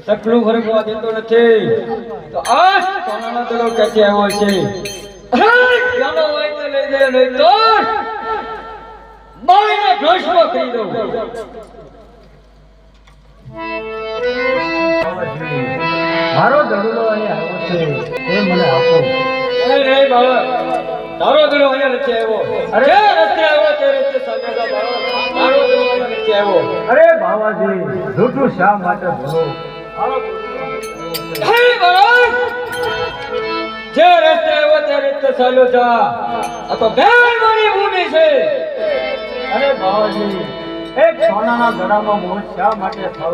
સકલું ફરવા દેતો નથી તો આ સોનાનો દડો ક્યાંથી આવ્યો છે ચાલો હોય તો લઈ જાય નહીં તો બાઈને ભ્રષ્ટ કરી દઉં મારો દડો અહીંયા આવ્યો છે એ મને આપો. નહીં બાબા તારો દડો અહીંયા નથી આવ્યો અરે રસ્તે આવ્યો તે રસ્તે સાગરદા બાબા તારો દડો અહીંયા નથી આવ્યો અરે બાવાજી જૂઠું શા માટે બોલો? હે બાબા જે રસ્તે આવ્યો તે રસ્તે ચાલ્યો જા આ તો બેરવાની ભૂમિ છે. અરે બાવાજી એક સોનાના દડામાં મોહ શા માટે થાવ